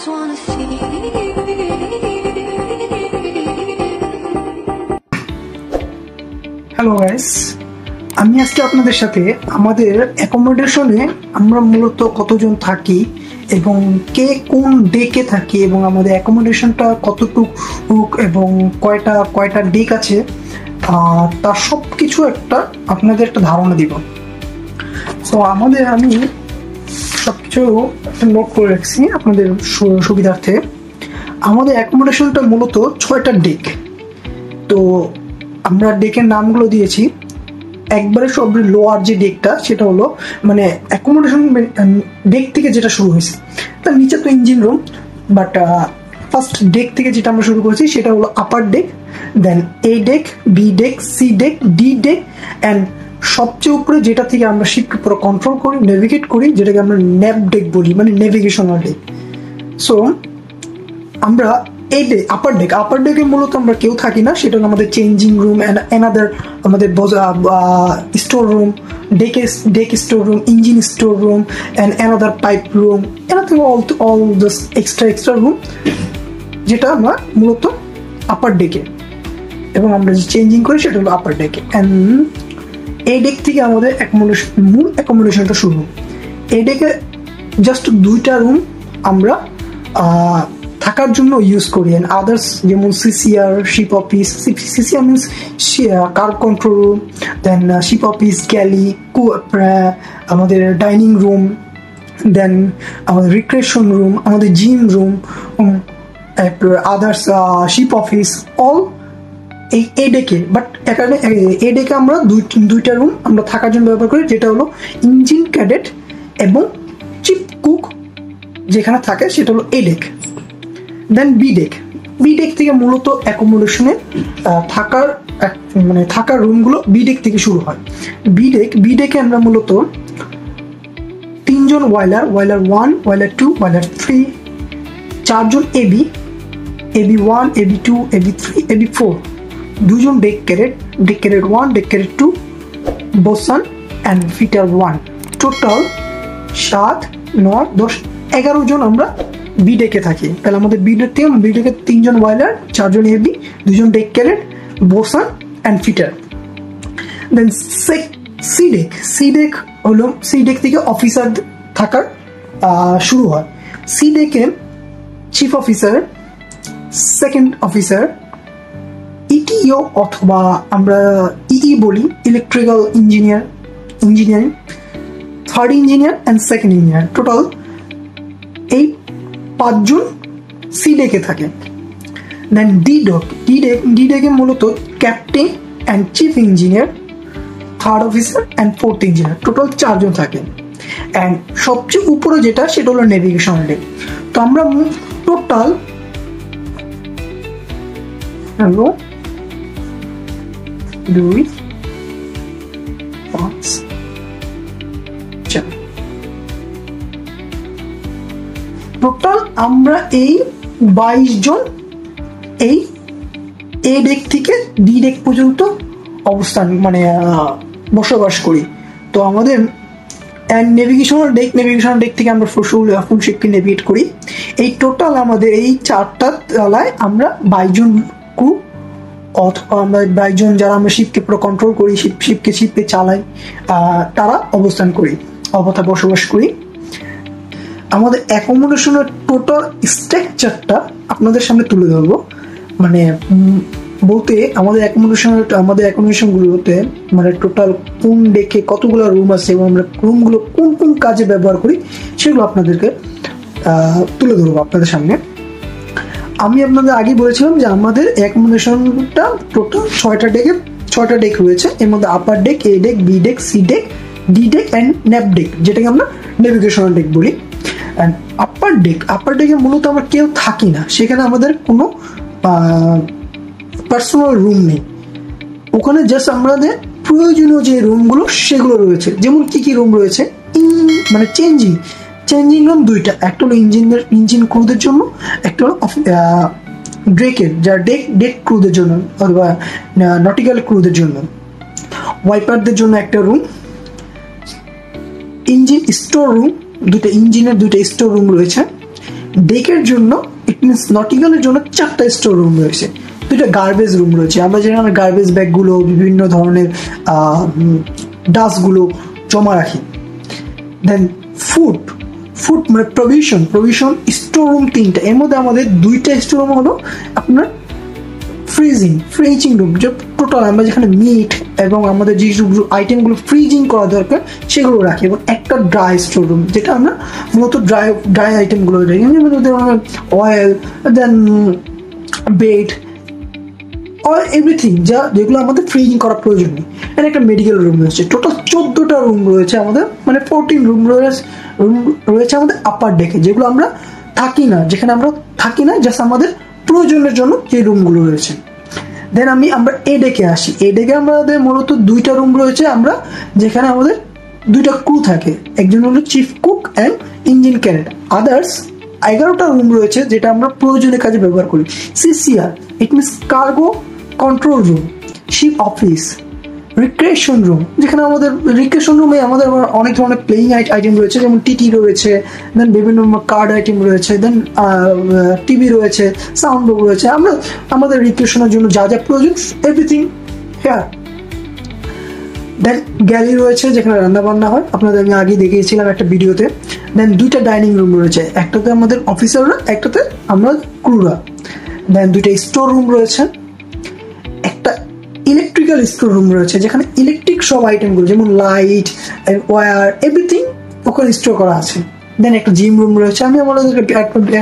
just wanna feel. Hello guys, আমি আজকে আপনাদের সাথে আমাদের অ্যাকোমোডেশনে আমরা মূলত কতজন থাকি এবং কে কোন ডেকে থাকি এবং আমাদের অ্যাকোমোডেশনটা কতটুকু এবং কয়টা ডেক আছে তার সব কিছু আপনাদের একটা ধারণা দিব। তো আমি সব কিছু নোট করে রাখছি আপনাদের সুবিধার্থে। আমাদের অ্যাকোমোডেশনটা মূলত 6টা ডেক। তো আমরা ডেকের নামগুলো দিয়েছি। একবারে সব লোয়ার যে ডেকটা সেটা হলো মানে অ্যাকোমোডেশন ডেক থেকে যেটা শুরু হয়েছে, তার নিচে তো engine room, but first deck থেকে যেটা আমরা শুরু করেছি সেটা হলো upper deck, then A deck, B deck, C deck, D deck, and সবচেয়ে উপরে যেটা থেকে আমরা শিপকে পুরো কন্ট্রোল করি, নেভিগেট করি, যেটাকে আমরা ন্যাভ ডেক বলি, মানে নেভিগেশনাল ডেক। সো আমরা এই ডেক আপার ডেকে মূলত আমরা কেউ থাকি না, সেটা হলো আমাদের চেঞ্জিং রুম অ্যান্ড অ্যানাদার আমাদের store room, deck store room, engine store room and another pipe room, anything all this extra room, যেটা আমরা মূলত আপার ডেকে, এবং আমরা যে চেঞ্জিং করি সেটা হলো আপার ডেকে। অ্যান্ড এই ডেক থেকে আমাদের মূল অ্যাকোমোডেশনটা শুরু। এই ডেকে জাস্ট 2টা রুম আমরা থাকার জন্য ইউজ করি, অ্যান্ড আদার্স যেমন CCR, ship office, CCR means car control room, then ship office, galley, আমাদের ডাইনিং রুম, দেন আমাদের রিক্রিয়েশন রুম, আমাদের gym room, others ship office, all এই ডেকে। বাট এখানে এই ডেকে আমরা 2টা রুম আমরা থাকার জন্য ব্যবহার করি, যেটা হলো ইঞ্জিন ক্যাডেট এবং চিফ কুক যেখানে থাকে সেটা হলো এ ডেক। দেন বি ডেক থেকে মূলত অ্যাকোমোডেশনে থাকার রুমগুলো বি ডেক থেকে শুরু হয়। বি ডেকে আমরা মূলত 3জন ওয়াইলার 1, ওয়াইলার 2, ওয়াইলার 3, 4জন এবি 1, এবি 2, এবি 3, এবি 4, 2জন deck cadet 1, deck cadet 2, bosun and fitter 1। Total 7, 9, 10, 11 জন আমরা বি ডেকে থাকি। তাহলে আমাদের বি ডেকে 3জন ওয়াইলার, 4জন এবি, 2জন deck cadet, bosun and fitter. Then C deck থেকে অফিসার থাকার শুরু হয়। সি ডেকে চিফ অফিসার, সেকেন্ড অফিসার, ইটিও অথবা আমরা ইই বলি, electrical engineering, third engineer and second engineer. Total এই 5জন সি ডেকে থাকে। দেন ডি ডেকে মূলত captain and chief engineer, third officer and fourth engineer, total 4জন থাকে। অ্যান্ড সবচেয়ে উপরে যেটা সেটা হলো নেভিগেশনাল ডেক। তো আমরা টোটাল 2, 5, 4 টোটাল আমরা এই 22 জন এই এ ডেক থেকে ডি ডেক পর্যন্ত অবস্থান বসবাস করি। তো আমাদের নেভিগেশনাল ডেক থেকে আমরা ফুল শিপকে নেভিগেট করি। এই টোটাল আমাদের এই 4টা তলায় আমরা 22 জন ক্রু, অথবা আমরা 22 জন যারা আমরা শিপকে পুরো কন্ট্রোল করি, শিপকে চালাই, তারা অবস্থান করি অথবা বসবাস করি। আমাদের অ্যাকোমোডেশনের টোটাল স্ট্রাকচারটা আপনাদের সামনে তুলে ধরবো। বলতে আমাদের অ্যাকোমোডেশনগুলোতে টোটাল কোন ডেকে কতগুলো রুম আছে এবং আমরা রুমগুলো কোন কাজে ব্যবহার করি সেগুলো আপনাদেরকে তুলে ধরবো আপনাদের সামনে। আমি আপনাদের আগে বলেছিলাম যে আমাদের অ্যাকোমোডেশনটা টোটাল 6টা ডেক রয়েছে। এর মধ্যে upper deck, A deck, B deck, C deck, D deck and nav deck, যেটাকে আমরা নেভিগেশনাল ডেক বলি। অ্যান্ড আপার ডেকে মূলত আমরা কেউ থাকি না, সেখানে আমাদের কোনো পার্সোনাল রুম নেই। ওখানে জাস্ট আমাদের প্রয়োজনীয় যে রুমগুলো সেগুলো রয়েছে। যেমন কি রুম রয়েছে, চেঞ্জিং রুম 2টা, একটা হলো ইঞ্জিন ক্রুদের জন্য, একটা হলো ডেকের যারা ডেক ক্রুদের জন্য অথবা নটিক্যাল ক্রুদের জন্য, ওয়াইপারদের জন্য একটা রুম, ইঞ্জিন স্টোর রুম, 2টা ইঞ্জিনের 2টা স্টোর রুম রয়েছে, ডেকের জন্য ইট মিনস নটিক্যালের জন্য 4টা স্টোর রুম রয়েছে, 2টা গার্বেজ রুম রয়েছে, আমরা যেখানে গার্বেজ ব্যাগগুলো বিভিন্ন ধরনের ডাস্টগুলো জমা রাখি। দেন ফুড মানে প্রভিশন স্টোর রুম 3টা, এর মধ্যে আমাদের 2টা স্টোর রুম হলো আপনার ফ্রিজিং রুম, যে টোটাল আমরা যেখানে মিট এবং আমাদের যে আইটেমগুলো ফ্রিজিং করা দরকার সেগুলো রাখি, এবং একটা ড্রাই স্টোর রুম যেটা আমরা মূলত ড্রাই আইটেমগুলো রাখি, অয়েল, দেন বেড, অল এভরিথিং যেগুলো আমাদের ফ্রিজিং করা প্রয়োজন নেই। এর একটা মেডিকেল রুম রয়েছে, টোটাল 14টা রুম রয়েছে আমাদের, মানে 14 রুম রয়েছে আমাদের আপার ডেকে, যেগুলো আমরা থাকি না, যেখানে আমরা থাকি না, জাস্ট আমাদের প্রয়োজনের জন্য যে রুমগুলো রয়েছে। দেন আমরা এ ডেকে আসি। এ ডেকে আমাদের মূলত 2টা রুম রয়েছে, আমরা যেখানে আমাদের 2টা ক্রু থাকে, একজন হলো chief cook and engine cadet, others 11টা রুম রয়েছে যেটা আমরা প্রয়োজনীয় কাজে ব্যবহার করি। CCR it means cargo control room, ship office, recreation room, যেখানে আমাদের রিক্রিয়েশন রুমে আমাদের অনেক ধরনের প্লেইং আইটেম রয়েছে, যেমন টিটি রয়েছে, দেন বিভিন্ন কার্ড আইটেম রয়েছে, দেন টিভি রয়েছে, সাউন্ড বক্স রয়েছে, আমরা আমাদের রিক্রিয়েশনের জন্য যা যা প্রয়োজন এভরিথিং হেয়ার। দেন গ্যালারি রয়েছে যেখানে রান্না বান্না হয়, আপনাদের আমি আগে দেখিয়েছিলাম একটা ভিডিওতে। দেন 2টা ডাইনিং রুম রয়েছে, একটাতে আমাদের অফিসাররা, একটাতে আমরা ক্রুরা। দেন 2টা স্টোর রুম রয়েছে, একটা ইলেকট্রিক্যাল স্টোর রুম রয়েছে যেখানে ইলেকট্রিক সব আইটেমগুলো যেমন লাইট, ওয়্যার, এভরিথিং ওখানে স্টোর করা আছে। দেন একটা জিম রুম রয়েছে, আমি আমাদের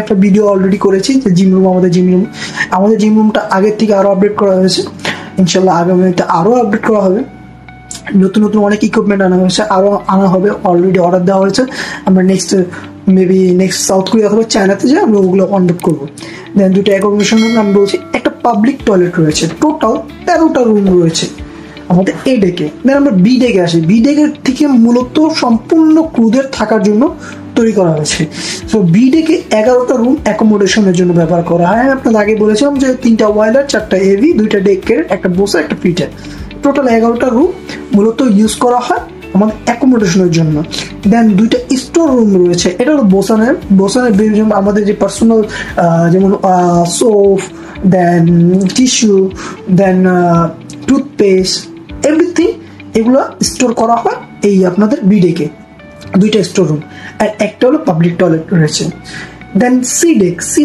একটা ভিডিও অলরেডি করেছি যে আমাদের জিম রুমটা আগের থেকে আরও আপডেট করা হয়েছে, ইনশাল্লাহ আগামীতে আরও আপডেট করা হবে। নতুন অনেক ইকুইপমেন্ট আনা হয়েছে, আরও আনা হবে, অলরেডি অর্ডার দেওয়া হয়েছে। আমরা নেক্সট সাউথ কোরিয়া অথবা চায়নাতে যাই আমরা ওগুলো অনলোড করবো। দেন 2টা অ্যাকোমোডেশন রুম আমি বলছি, একটা পাবলিক টয়লেট রয়েছে, টোটাল 13টা রুম রয়েছে আমাদের এ ডেকে। দেন আমরা বি ডেকে আসি। বি ডেকের থেকে মূলত সম্পূর্ণ ক্রুদের থাকার জন্য তৈরি করা হয়েছে। সো বি ডেকে 11টা রুম অ্যাকোমোডেশনের জন্য ব্যবহার করা হয়। আমি আপনাদের আগে বলেছিলাম যে 3টা ওয়াইলার, 4টা এভি, 2টা ডেকের, একটা বসে, একটা পিটার, টোটাল 11টা রুম মূলত ইউজ করা হয় আমাদের অ্যাকোমোডেশনের জন্য। দেন 2টা স্টোর রুম রয়েছে, এটা হলো বোসানের আমাদের যে পার্সোনাল, যেমন সোপ, দেন টিস্যু, দেন টুথপেস্ট, এভরিথিং এগুলো স্টোর করা হয় এই আপনাদের বিডেকে। 2টা স্টোর রুম আর একটা হলো পাবলিক টয়লেট রয়েছে। দেন সি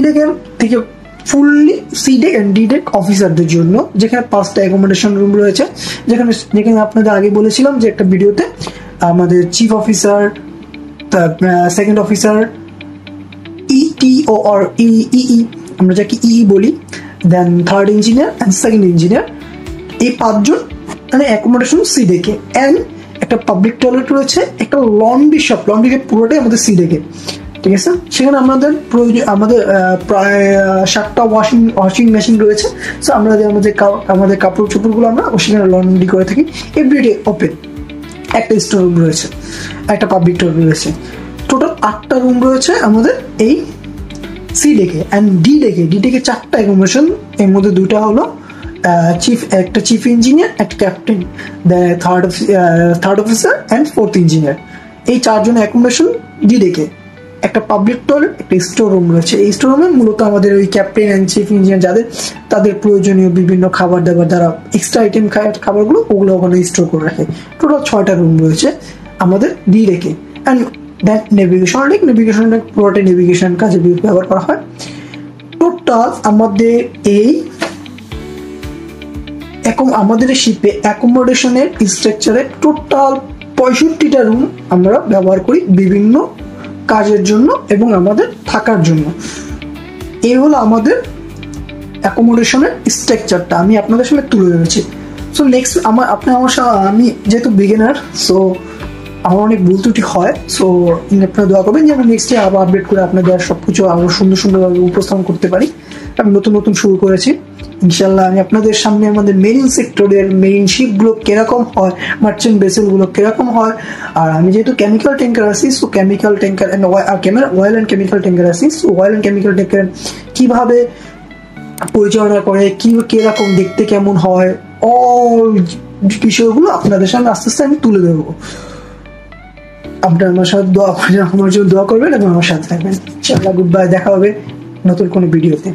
ডেকের থেকে fully C deck and D deck অফিসারদের জন্য, যেখানে 5টা অ্যাকোমোডেশন রুম রয়েছে, যেখানে আপনাদের আগে বলেছিলাম যে একটা ভিডিওতে আমাদের chief officer, second officer, ETO আর ইই, আমরা যাকে ইই বলি, then third engineer and second engineer, এই 5 জন মানে অ্যাকোমোডেশন সি ডেকে। অ্যান্ড একটা পাবলিক টয়লেট রয়েছে, একটা লন্ড্রি শপ, লন্ড্রি পুরোটাই আমাদের সি ডেকে, ঠিক আছে। সেখানে আমাদের প্রায় 7টা ওয়াশিং মেশিন রয়েছে। সো আমরা আমাদের কাপড় চোপড়গুলো আমরা সেখানে লন্ড্রি করে থাকি, এভরিডে ওপেন। একটা স্টোর রুম রয়েছে, একটা পাবলিক টয়লেট রয়েছে, টোটাল 8টা রুম রয়েছে আমাদের এই সি ডেকে। অ্যান্ড ডি ডেকে 4টা অ্যাকোমোডেশন, এর মধ্যে 2টা হলো একটা চিফ ইঞ্জিনিয়ার, একটা captain, third officer and 4th engineer, এই 4 জন অ্যাকোমোডেশন ডি ডেকে। একটা পাবলিক টয়লেট, একটা স্টোর রুম রয়েছে। এই স্টোর রুমে মূলত আমাদের ওই ক্যাপ্টেন অ্যান্ড চিফ ইঞ্জিনিয়ার তাদের প্রয়োজনীয় বিভিন্ন খাবার দাবার, যারা এক্সট্রা আইটেম খাবারগুলো ওগুলো ওখানে স্টোর করে রাখে। টোটাল 6টা রুম রয়েছে আমাদের ডি ডেকে। অ্যান্ড দ্যাট নেভিগেশন ডেক পুরোটাই নেভিগেশন কাজে ব্যবহার করা হয়। টোটাল আমাদের আমাদের শিপে অ্যাকোমোডেশনের স্ট্রাকচারে টোটাল 65টা রুম আমরা ব্যবহার করি বিভিন্ন কাজের জন্য এবং আমাদের থাকার জন্য। এই হলো আমাদের অ্যাকোমোডেশনের স্ট্রাকচারটা আমি আপনাদের সামনে তুলে ধরেছি। সো নেক্সট আমি যেহেতু বিগিনার, সো আমার অনেক ভুল ত্রুটি হয়। সো আপনারা দোয়া করবেন যে আমি নেক্সটে আবার আপডেট করে আপনাদের সবকিছু আরো সুন্দরভাবে উপস্থাপন করতে পারি। আমি নতুন শুরু করেছি, ইনশাল্লাহ আমি আপনাদের সামনে আমাদের মেরিন সেক্টরের মেরিন শিপগুলো কিরকম হয়, মার্চেন্ট ভেসেলগুলো কিরকম হয়, আর আমি যেহেতু কেমিক্যাল ট্যাঙ্কার আছি, so chemical tanker oil and chemical tanker আছি, so oil and chemical tanker কীভাবে পরিচালনা করে, কিরকম দেখতে কেমন হয়, অল বিষয়গুলো আপনাদের সামনে আস্তে আস্তে আমি তুলে ধরবো। আপনার আমার সাথে আমার জন্য দোয়া করবেন এবং আমার সাথে থাকবেন। ইনশাআল্লাহ, গুড বাই, দেখা হবে নতুন কোনো ভিডিওতে।